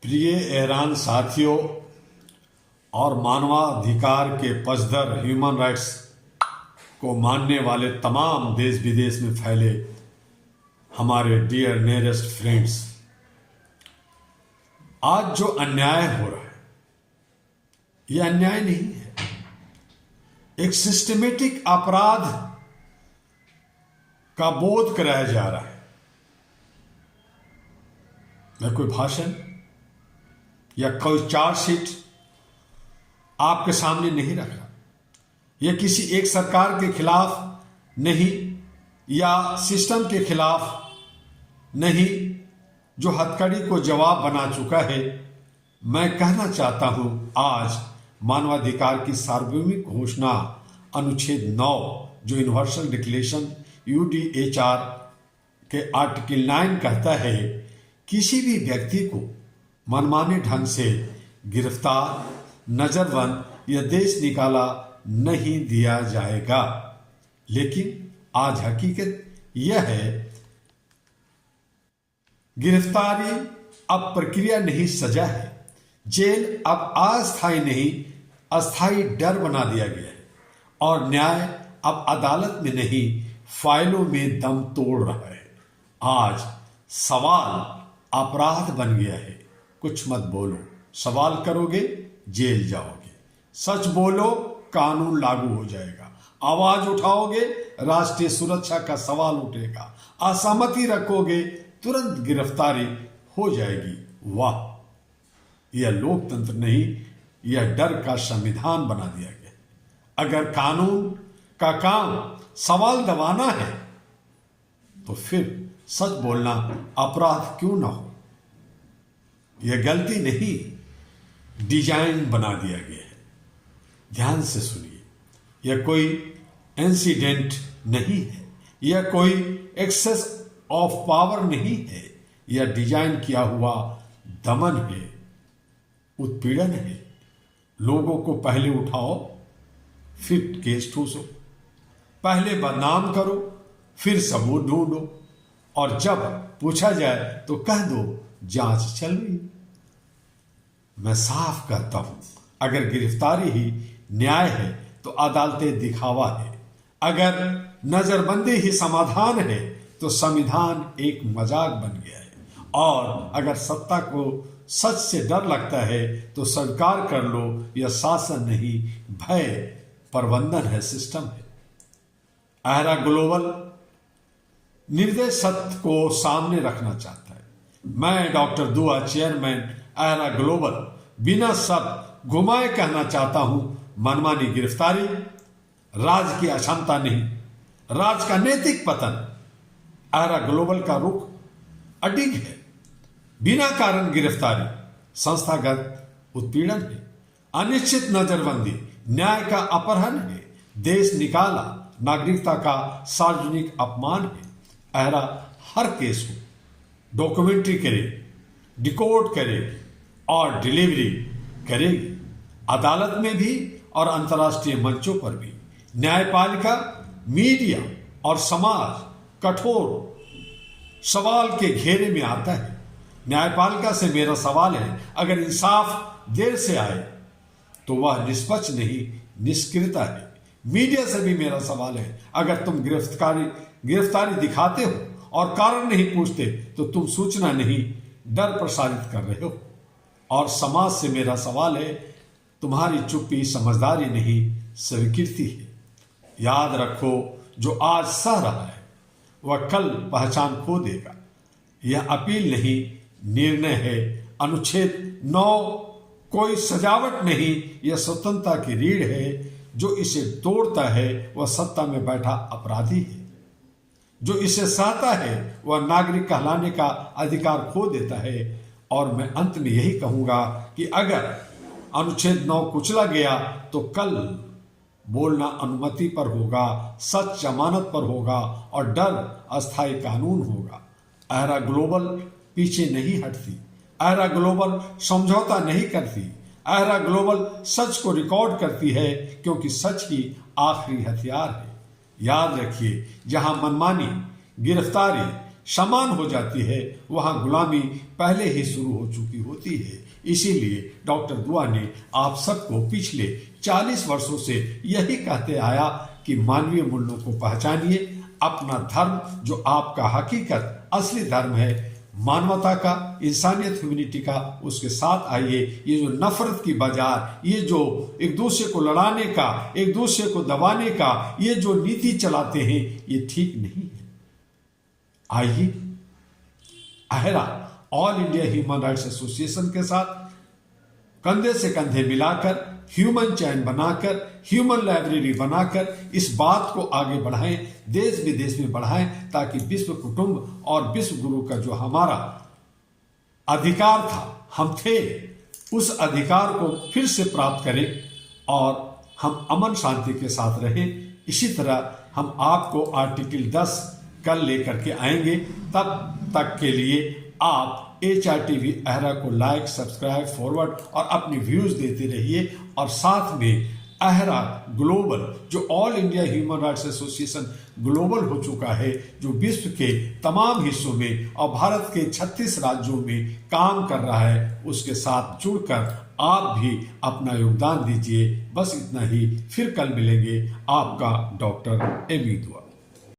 प्रिय ईरान साथियों और मानवाधिकार के पचधर ह्यूमन राइट्स को मानने वाले तमाम देश विदेश में फैले हमारे डियर नियरेस्ट फ्रेंड्स, आज जो अन्याय हो रहा है यह अन्याय नहीं है, एक सिस्टमेटिक अपराध का बोध कराया जा रहा है। मैं कोई भाषण या कोई चार्जशीट आपके सामने नहीं रख रहा, यह किसी एक सरकार के खिलाफ नहीं या सिस्टम के खिलाफ नहीं जो हथकड़ी को जवाब बना चुका है। मैं कहना चाहता हूं, आज मानवाधिकार की सार्वभौमिक घोषणा अनुच्छेद 9 जो यूनिवर्सल डिक्लेरेशन UDHR के आर्टिकल 9 कहता है, किसी भी व्यक्ति को मनमाने ढंग से गिरफ्तार, नजरबंद या देश निकाला नहीं दिया जाएगा। लेकिन आज हकीकत यह है, गिरफ्तारी अब प्रक्रिया नहीं सजा है, जेल अब अस्थायी नहीं अस्थायी डर बना दिया गया है और न्याय अब अदालत में नहीं फाइलों में दम तोड़ रहा है। आज सवाल अपराध बन गया है। कुछ मत बोलो, सवाल करोगे जेल जाओगे, सच बोलो कानून लागू हो जाएगा, आवाज उठाओगे राष्ट्रीय सुरक्षा का सवाल उठेगा, असहमति रखोगे तुरंत गिरफ्तारी हो जाएगी। वाह, यह लोकतंत्र नहीं, यह डर का संविधान बना दिया गया। अगर कानून का काम सवाल दबाना है तो फिर सच बोलना अपराध क्यों ना हो। यह गलती नहीं, डिजाइन बना दिया गया है। ध्यान से सुनिए, यह कोई इंसिडेंट नहीं है, यह कोई एक्सेस ऑफ पावर नहीं है, यह डिजाइन किया हुआ दमन है, उत्पीड़न है। लोगों को पहले उठाओ फिर केस ठूसो, पहले बदनाम करो फिर सबूत ढूंढो और जब पूछा जाए तो कह दो जांच चल रही। मैं साफ कहता हूं, अगर गिरफ्तारी ही न्याय है तो अदालतें दिखावा है, अगर नजरबंदी ही समाधान है तो संविधान एक मजाक बन गया है, और अगर सत्ता को सच से डर लगता है तो स्वीकार कर लो, यह शासन नहीं भय प्रबंधन है, सिस्टम है। आहरा ग्लोबल निर्देश सत्य को सामने रखना चाहता है। मैं डॉक्टर दुआ, चेयरमैन आहरा ग्लोबल, बिना शब्द घुमाए कहना चाहता हूं, मनमानी गिरफ्तारी राज की अक्षमता नहीं, राज का नैतिक पतन। आहरा ग्लोबल का रुख अडिग है। बिना कारण गिरफ्तारी संस्थागत उत्पीड़न है, अनिश्चित नजरबंदी न्याय का अपहरण है, देश निकाला नागरिकता का सार्वजनिक अपमान है। आहरा हर केस को डॉक्यूमेंट्री करे, डिकोड करे और डिलीवरी करेगी, अदालत में भी और अंतर्राष्ट्रीय मंचों पर भी। न्यायपालिका, मीडिया और समाज कठोर सवाल के घेरे में आता है। न्यायपालिका से मेरा सवाल है, अगर इंसाफ देर से आए तो वह निष्पक्ष नहीं, निष्क्रियता है। मीडिया से भी मेरा सवाल है, अगर तुम गिरफ्तारी दिखाते हो और कारण नहीं पूछते तो तुम सूचना नहीं, डर प्रसारित कर रहे हो। और समाज से मेरा सवाल है, तुम्हारी चुप्पी समझदारी नहीं, स्वीकृति है। याद रखो, जो आज सह रहा है वह कल पहचान खो देगा। यह अपील नहीं, निर्णय है। अनुच्छेद 9 कोई सजावट नहीं, यह स्वतंत्रता की रीढ़ है। जो इसे तोड़ता है वह सत्ता में बैठा अपराधी है, जो इसे सहता है वह नागरिक कहलाने का अधिकार खो देता है। और मैं अंत में यही कहूंगा कि अगर अनुच्छेद 9 कुचला गया तो कल बोलना अनुमति पर होगा, सच जमानत पर होगा और डर अस्थायी कानून होगा। आहरा ग्लोबल पीछे नहीं हटती, आहरा ग्लोबल समझौता नहीं करती, आहरा ग्लोबल सच को रिकॉर्ड करती है, क्योंकि सच ही आखिरी हथियार है। याद रखिए, जहां मनमानी, गिरफ्तारी समान हो जाती है, वहाँ गुलामी पहले ही शुरू हो चुकी होती है। इसीलिए डॉक्टर दुआ ने आप सबको पिछले 40 वर्षों से यही कहते आया कि मानवीय मूल्यों को पहचानिए, अपना धर्म जो आपका हकीकत असली धर्म है, मानवता का, इंसानियत, ह्यूमैनिटी का, उसके साथ आइए। ये जो नफरत की बाजार, ये जो एक दूसरे को लड़ाने का, एक दूसरे को दबाने का ये जो नीति चलाते हैं, ये ठीक नहीं है। आइए अहरा all India human rights association के साथ कंधे से कंधे मिलाकर, ह्यूमन चैन बनाकर, ह्यूमन लाइब्रेरी बनाकर इस बात को आगे बढ़ाएं, देश विदेश में बढ़ाएं, ताकि विश्व कुटुंब और विश्व गुरु का जो हमारा अधिकार था, हम थे, उस अधिकार को फिर से प्राप्त करें और हम अमन शांति के साथ रहें। इसी तरह हम आपको आर्टिकल 10 कल लेकर के आएंगे। तब तक के लिए आप HRTV अहरा को लाइक, सब्सक्राइब, फॉरवर्ड और अपनी व्यूज देते रहिए। और साथ में अहरा ग्लोबल, जो all India human rights association global हो चुका है, जो विश्व के तमाम हिस्सों में और भारत के 36 राज्यों में काम कर रहा है, उसके साथ जुड़कर आप भी अपना योगदान दीजिए। बस इतना ही, फिर कल मिलेंगे। आपका डॉक्टर एमी दुआ।